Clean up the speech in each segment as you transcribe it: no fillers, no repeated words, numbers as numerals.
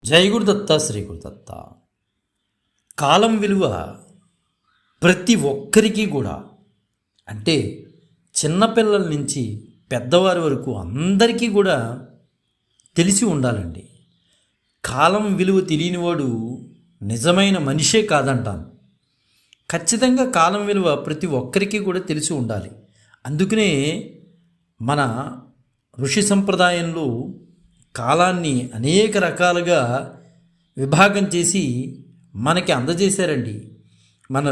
జై గురుదత్త శ్రీ గురుదత్త. కాలం విలువ ప్రతి ఒక్కరికి కూడా, అంటే చిన్నపిల్లల నుంచి పెద్దవారి వరకు అందరికీ కూడా తెలిసి ఉండాలండి. కాలం విలువ తెలియనివాడు నిజమైన మనిషే కాదంటాను. ఖచ్చితంగా కాలం విలువ ప్రతి ఒక్కరికి కూడా తెలిసి ఉండాలి. అందుకనే మన ఋషి సంప్రదాయంలో కాలాన్ని అనేక రకాలుగా విభాగం చేసి మనకి అందజేశారండి. మన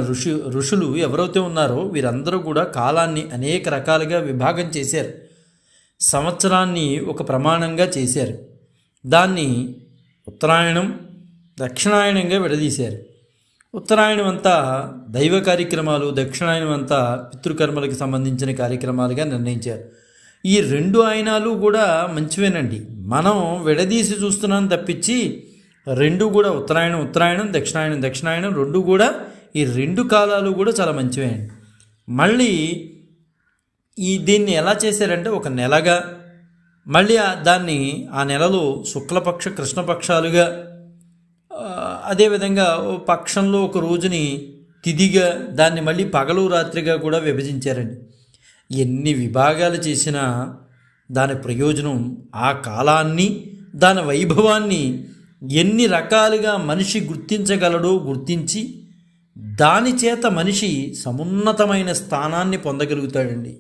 ఋషులు ఎవరైతే ఉన్నారో వీరందరూ కూడా కాలాన్ని అనేక రకాలుగా విభాగం చేశారు. సంవత్సరాన్ని ఒక ప్రమాణంగా చేశారు. దాన్ని ఉత్తరాయణం, దక్షిణాయనంగా విడదీశారు. ఉత్తరాయణం అంతా దైవ కార్యక్రమాలు, దక్షిణాయనం అంతా పితృకర్మలకు సంబంధించిన కార్యక్రమాలుగా నిర్ణయించారు. ఈ రెండు ఆయనాలు కూడా మంచివేనండి. మనం విడదీసి చూస్తున్నాం తప్పించి రెండు కూడా ఉత్తరాయణం, దక్షిణాయనం రెండు కూడా, ఈ రెండు కాలాలు కూడా చాలా మంచివే అండి. మళ్ళీ దీన్ని ఎలా చేశారంటే ఒక నెలగా, మళ్ళీ దాన్ని ఆ నెలలో శుక్లపక్ష కృష్ణపక్షాలుగా, అదేవిధంగా పక్షంలో ఒక రోజుని తిథిగా, దాన్ని మళ్ళీ పగలు రాత్రిగా కూడా విభజించారండి. ఎన్ని విభాగాలు చేసినా దాని ప్రయోజనం, ఆ కాలాన్ని, దాని వైభవాన్ని ఎన్ని రకాలుగా మనిషి గుర్తించగలడో గుర్తించి దాని చేత మనిషి సమున్నతమైన స్థానాన్ని పొందగలుగుతాడండి.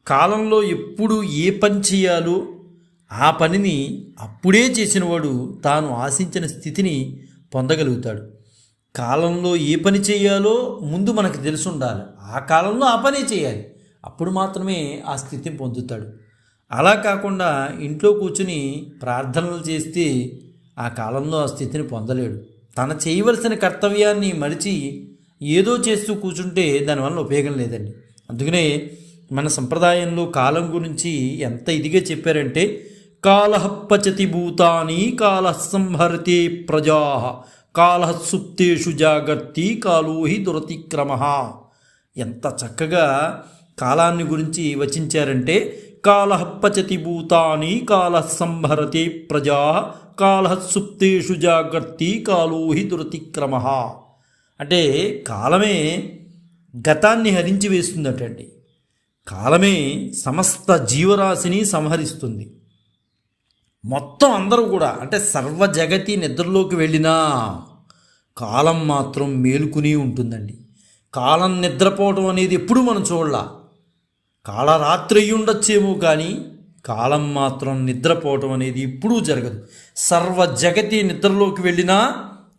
కాలంలో ఎప్పుడు ఏ పని చేయాలో ఆ పనిని అప్పుడే చేసినవాడు తాను ఆశించిన స్థితిని పొందగలుగుతాడు. కాలంలో ఏ పని చేయాలో ముందు మనకు తెలిసి ఉండాలి. ఆ కాలంలో ఆ పనే చేయాలి, అప్పుడు మాత్రమే ఆ స్థితిని పొందుతాడు. అలా కాకుండా ఇంట్లో కూర్చుని ప్రార్థనలు చేస్తే ఆ కాలంలో ఆ స్థితిని పొందలేడు. తన చేయవలసిన కర్తవ్యాన్ని మరిచి ఏదో చేస్తూ కూర్చుంటే దానివల్ల ఉపయోగం లేదండి. అందుకనే మన సంప్రదాయంలో కాలం గురించి ఎంత ఇదిగా చెప్పారంటే, కాలః పచతి భూతాని కాలః సంహరతే ప్రజా కాలః సుప్తేషు జాగర్తి కాలో హి దురతిక్రమః. ఎంత చక్కగా కాలాన్ని గురించి వచించారంటే, కాలః పచతి భూతాని కాలః సంహరతే ప్రజా కాలః సుప్తేషు జాగర్తి కాలో హి దురతిక్రమః. అంటే కాలమే గతాన్ని హరించి వేస్తుందటండి. కాలమే సమస్త జీవరాశిని సంహరిస్తుంది. మొత్తం అందరూ కూడా, అంటే సర్వ జగతి నిద్రలోకి వెళ్ళినా కాలం మాత్రం మేలుకుని ఉంటుందండి. కాలం నిద్రపోవటం అనేది ఎప్పుడు మనం చూడలా. కాళరాత్రి అయ్యి ఉండొచ్చేమో కానీ కాలం మాత్రం నిద్రపోవటం అనేది ఎప్పుడూ జరగదు. సర్వ జగతి నిద్రలోకి వెళ్ళినా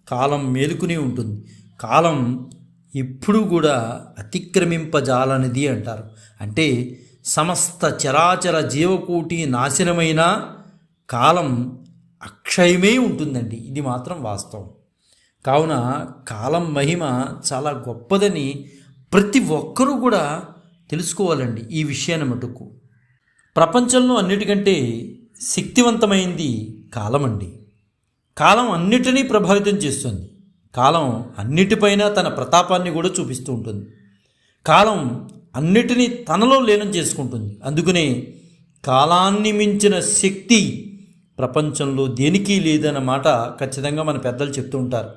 కాలం మేలుకుని ఉంటుంది. కాలం ఎప్పుడూ కూడా అతిక్రమింపజాలనిది అంటారు. అంటే సమస్త చరాచర జీవకోటి నాశనమైన కాలం అక్షయమే ఉంటుందండి. ఇది మాత్రం వాస్తవం. కావున కాలం మహిమ చాలా గొప్పదని ప్రతి ఒక్కరూ కూడా తెలుసుకోవాలండి. ఈ విషయాన్ని మటుకు ప్రపంచంలో అన్నిటికంటే శక్తివంతమైంది కాలం అండి. కాలం అన్నిటినీ ప్రభావితం చేస్తుంది. కాలం అన్నిటిపైన తన ప్రతాపాన్ని కూడా చూపిస్తూ ఉంటుంది. కాలం అన్నిటినీ తనలో లీనం చేసుకుంటుంది. అందుకనే కాలాన్ని మించిన శక్తి ప్రపంచంలో దేనికి లేదన్నమాట ఖచ్చితంగా మన పెద్దలు చెప్తూ ఉంటారు.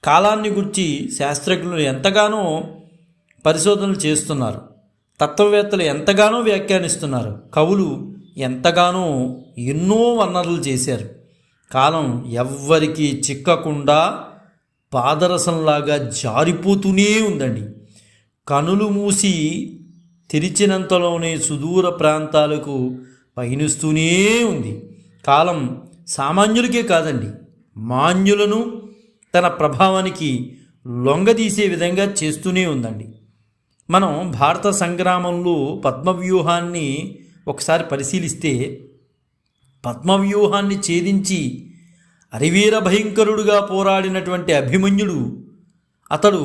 కాలాన్ని గురించి శాస్త్రజ్ఞులు ఎంతగానో పరిశోధనలు చేస్తున్నారు. తత్వవేత్తలు ఎంతగానో వ్యాఖ్యానిస్తున్నారు. కవులు ఎంతగానో ఎన్నో వర్ణనలు చేశారు. కాలం ఎవ్వరికీ చిక్కకుండా పాదరసంలాగా జారిపోతూనే ఉందండి. కనులు మూసి తెరిచినంతలోనే సుదూర ప్రాంతాలకు పయనిస్తూనే ఉంది. కాలం సామాన్యులకే కాదండి, మాన్యులను తన ప్రభావానికి లొంగదీసే విధంగా చేస్తూనే ఉందండి. మనం భారత సంగ్రామంలో పద్మవ్యూహాన్ని ఒకసారి పరిశీలిస్తే, పద్మవ్యూహాన్ని ఛేదించి అరివీర భయంకరుడుగా పోరాడినటువంటి అభిమన్యుడు, అతడు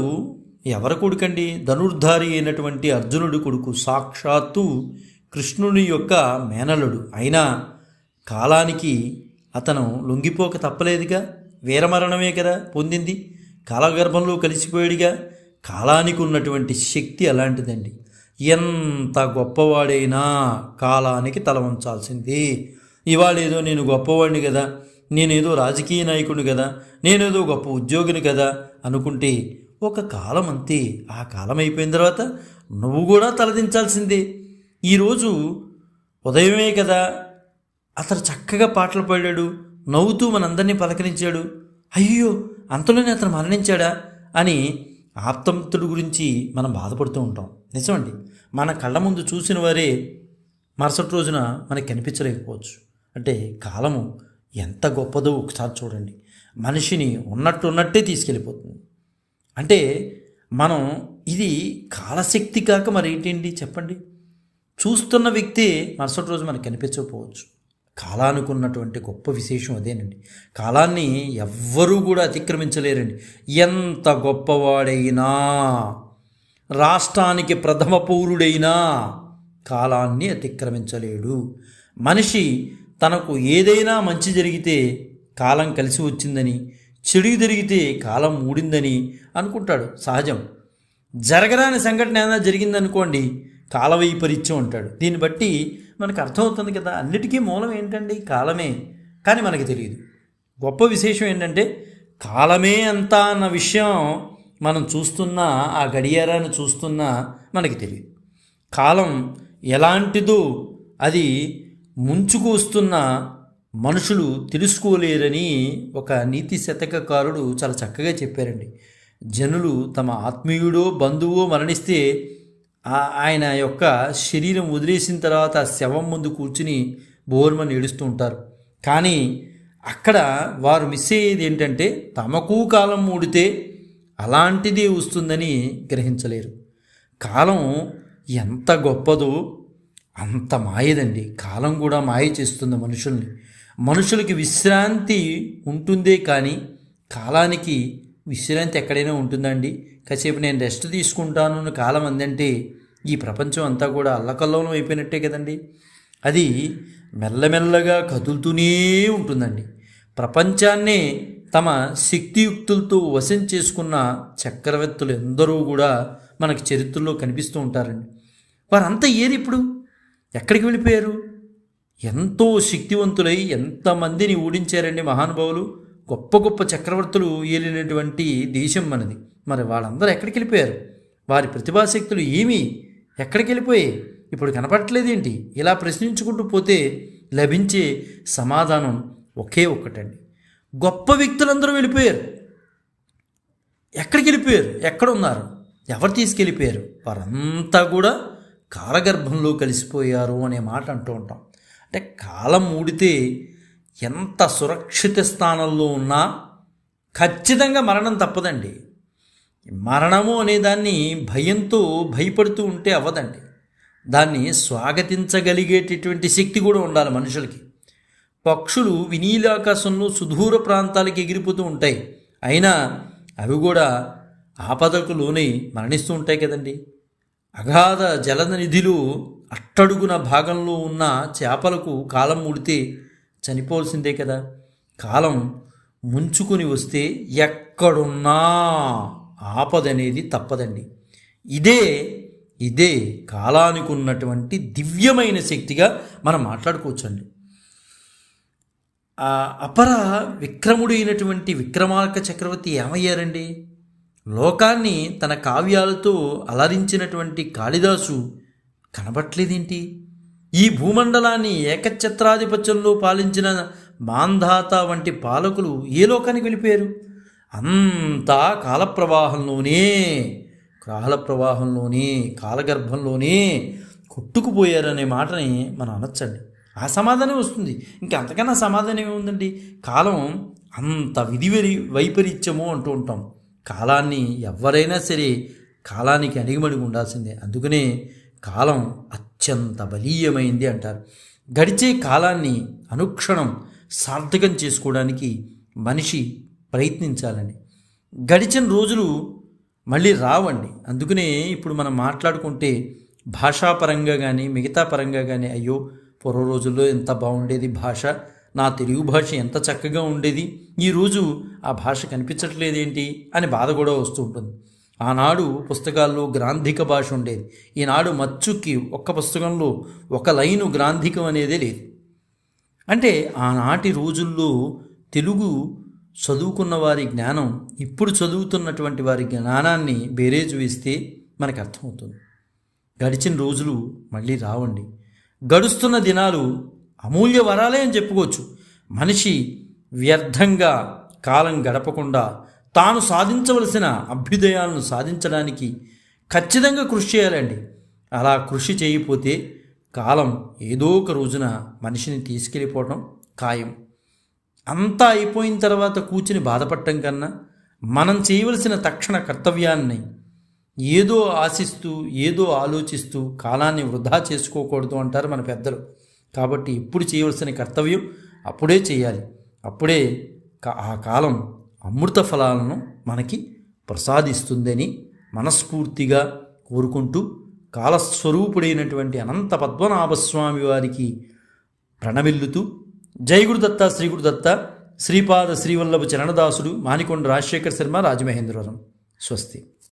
ఎవరి కొడుకండి? ధనుర్ధారి అయినటువంటి అర్జునుడి కొడుకు, సాక్షాత్తు కృష్ణుని యొక్క మేనలుడు. అయినా కాలానికి అతను లొంగిపోక తప్పలేదుగా. వీరమరణమే కదా పొందింది. కాలగర్భంలో కలిసిపోయాడుగా. కాలానికి ఉన్నటువంటి శక్తి అలాంటిదండి. ఎంత గొప్పవాడైనా కాలానికి తల వంచాల్సింది. ఇవాళ ఏదో నేను గొప్పవాడిని కదా, నేనేదో రాజకీయ నాయకుడిని కదా, నేనేదో గొప్ప ఉద్యోగిని కదా అనుకుంటే ఒక కాలం అంతే. ఆ కాలం అయిపోయిన తర్వాత నువ్వు కూడా తలదించాల్సిందే. ఈరోజు ఉదయమే కదా అతను చక్కగా పాటలు పాడాడు, నవ్వుతూ మనందరినీ పలకరించాడు, అయ్యో అంతలోనే అతను మరణించాడా అని ఆప్తమిత్రుడి గురించి మనం బాధపడుతూ ఉంటాం. నిజమండి, మన కళ్ళ ముందు చూసిన వారే మరుసటి రోజున మనకి కనిపించలేకపోవచ్చు. అంటే కాలము ఎంత గొప్పదో ఒకసారి చూడండి. మనిషిని ఉన్నట్టే తీసుకెళ్ళిపోతుంది. అంటే మనం ఇది కాలశక్తి కాక మరేంటండి చెప్పండి. చూస్తున్న వ్యక్తి మరుసటి రోజు మనకు కనిపించకపోవచ్చు. కాలానికి ఉన్నటువంటి గొప్ప విశేషం అదేనండి. కాలాన్ని ఎవ్వరూ కూడా అతిక్రమించలేరండి. ఎంత గొప్పవాడైనా, రాష్ట్రానికి ప్రథమ పౌరుడైనా కాలాన్ని అతిక్రమించలేడు. మనిషి తనకు ఏదైనా మంచి జరిగితే కాలం కలిసి వచ్చిందని, చెడు జరిగితే కాలం మూడిందని అనుకుంటాడు. సహజం. జరగరాని సంఘటన ఏదైనా జరిగిందనుకోండి, కాల వైపరీత్యం అంటాడు. దీన్ని బట్టి మనకు అర్థమవుతుంది కదా, అన్నిటికీ మూలం ఏంటండి? కాలమే. కానీ మనకి తెలియదు. గొప్ప విశేషం ఏంటంటే కాలమే అంతా అన్న విషయం మనం చూస్తున్నా, ఆ గడియారాన్ని చూస్తున్నా మనకి తెలియదు. కాలం ఎలాంటిదో అది ముంచుకు వస్తున్న మనుషులు తెలుసుకోలేరని ఒక నీతి శతకకారుడు చాలా చక్కగా చెప్పారండి. జనులు తమ ఆత్మీయుడో బంధువో మరణిస్తే ఆయన యొక్క శరీరం వదిలేసిన తర్వాత శవం ముందు కూర్చుని బోర్మని ఏడుస్తూ ఉంటారు. కానీ అక్కడ వారు మిస్ అయ్యేది ఏంటంటే తమకు కాలం మూడితే అలాంటిదే వస్తుందని గ్రహించలేరు. కాలం ఎంత గొప్పదో అంత మాయదండి. కాలం కూడా మాయ చేస్తుంది మనుషుల్ని. మనుషులకి విశ్రాంతి ఉంటుందే కానీ కాలానికి విశ్రాంతి ఎక్కడైనా ఉంటుందండి? కాసేపు నేను రెస్ట్ తీసుకుంటాను అని కాలం అందంటే ఈ ప్రపంచం అంతా కూడా అల్లకల్లోలం అయిపోయినట్టే కదండి. అది మెల్లమెల్లగా కదులుతూనే ఉంటుందండి. ప్రపంచాన్నే తమ శక్తియుక్తులతో వశం చేసుకున్న చక్రవర్తులు ఎందరూ కూడా మనకి చరిత్రలో కనిపిస్తూ ఉంటారండి. వారంతా ఇప్పుడు ఎక్కడికి వెళ్ళిపోయారు? ఎంతో శక్తివంతులై ఎంతమందిని ఓడించారండి మహానుభావులు. గొప్ప గొప్ప చక్రవర్తులు ఏలినటువంటి దేశం మనది. మరి వాళ్ళందరూ ఎక్కడికి వెళ్ళిపోయారు? వారి ప్రతిభాశక్తులు ఎక్కడికి వెళ్ళిపోయాయి? ఇప్పుడు కనపడట్లేదేంటి? ఇలా ప్రశ్నించుకుంటూ పోతే లభించే సమాధానం ఒకే ఒక్కటండి. గొప్ప వ్యక్తులందరూ వెళ్ళిపోయారు. ఎక్కడికి వెళ్ళిపోయారు? ఎక్కడున్నారు? ఎవరు తీసుకెళ్ళిపోయారు? వారంతా కూడా కాలగర్భంలో కలిసిపోయారు అనే మాట అంటూ ఉంటాం. అంటే కాలం మూడితే ఎంత సురక్షిత స్థానంలో ఉన్నా ఖచ్చితంగా మరణం తప్పదండి. మరణము అనేదాన్ని భయంతో భయపడుతూ ఉంటే అవ్వదండి. దాన్ని స్వాగతించగలిగేటటువంటి శక్తి కూడా ఉండాలి మనుషులకి. పక్షులు వినీలాకాశంలో సుదూర ప్రాంతాలకు ఎగిరిపోతూ ఉంటాయి. అయినా అవి కూడా ఆపదకు లోనై మరణిస్తూ ఉంటాయి కదండి. అగాధ జలద నిధిలో అట్టడుగున భాగంలో ఉన్న చేపలకు కాలం ముడితే చనిపోవాల్సిందే కదా. కాలం ముంచుకొని వస్తే ఎక్కడున్నా ఆపదనేది తప్పదండి. ఇదే కాలానికి ఉన్నటువంటి దివ్యమైన శక్తిగా మనం మాట్లాడుకోవచ్చండి. అపర విక్రముడైనటువంటి విక్రమార్క చక్రవర్తి ఏమయ్యారండి? లోకాన్ని తన కావ్యాలతో అలరించినటువంటి కాళిదాసు కనబట్లేదేంటి? ఈ భూమండలాన్ని ఏకఛత్రాధిపత్యంలో పాలించిన మాంధాత వంటి పాలకులు ఏ లోకానికి వెళ్ళిపోయారు? అంతా కాలప్రవాహంలోనే కాలగర్భంలోనే కొట్టుకుపోయారనే మాటని మనం అనొచ్చండి. ఆ సమాధానం వస్తుంది. ఇంకా అంతకన్నా సమాధానం ఏముందండి? కాలం అంత వైపరీత్యము అంటూ ఉంటాం. కాలాన్ని ఎవరైనా సరే కాలానికి అణిగిమణిగి ఉండాల్సిందే. అందుకనే కాలం అత్యంత బలీయమైంది అంటారు. గడిచే కాలాన్ని అనుక్షణం సార్థకం చేసుకోవడానికి మనిషి ప్రయత్నించాలండి. గడిచిన రోజులు మళ్ళీ రావండి. అందుకనే ఇప్పుడు మనం మాట్లాడుకుంటే భాషాపరంగా కానీ మిగతా పరంగా కానీ అయ్యో పూర్వ రోజుల్లో ఎంత బాగుండేది భాష, నా తెలుగు భాష ఎంత చక్కగా ఉండేది, ఈరోజు ఆ భాష కనిపించట్లేదేంటి అని బాధ కూడా వస్తూ ఉంటుంది. ఆనాడు పుస్తకాల్లో గ్రాంధిక భాష ఉండేది. ఈనాడు మచ్చుకి ఒక్క పుస్తకంలో ఒక లైను గ్రాంధికం అనేదే లేదు. అంటే ఆనాటి రోజుల్లో తెలుగు చదువుకున్న వారి జ్ఞానం ఇప్పుడు చదువుతున్నటువంటి వారి జ్ఞానాన్ని బేరేజు వేస్తే మనకు అర్థమవుతుంది. గడిచిన రోజులు మళ్ళీ రావండి. గడుస్తున్న దినాలు అమూల్య వరాలే అని చెప్పుకోవచ్చు. మనిషి వ్యర్థంగా కాలం గడపకుండా తాను సాధించవలసిన అభ్యుదయాలను సాధించడానికి ఖచ్చితంగా కృషి చేయాలండి. అలా కృషి చేయకపోతే కాలం ఏదో ఒక రోజున మనిషిని తీసుకెళ్ళిపోవడం ఖాయం. అంతా అయిపోయిన తర్వాత కూర్చుని బాధపడటం కన్నా మనం చేయవలసిన తక్షణ కర్తవ్యాన్ని ఏదో ఆశిస్తూ ఏదో ఆలోచిస్తూ కాలాన్ని వృధా చేసుకోకూడదు అంటారు మన పెద్దలు. కాబట్టి ఇప్పుడు చేయవలసిన కర్తవ్యం అప్పుడే చేయాలి. అప్పుడే ఆ కాలం అమృత ఫలాలను మనకి ప్రసాదిస్తుందని మనస్ఫూర్తిగా కోరుకుంటూ కాలస్వరూపుడైనటువంటి అనంత పద్మనాభస్వామి వారికి ప్రణమిల్లుతూ జై గురుదత్త శ్రీ గురుదత్త శ్రీపాద శ్రీవల్లభ చరణదాసుడు మానికొండ రాజశేఖర శర్మ రాజమహేంద్రవరం. స్వస్తి.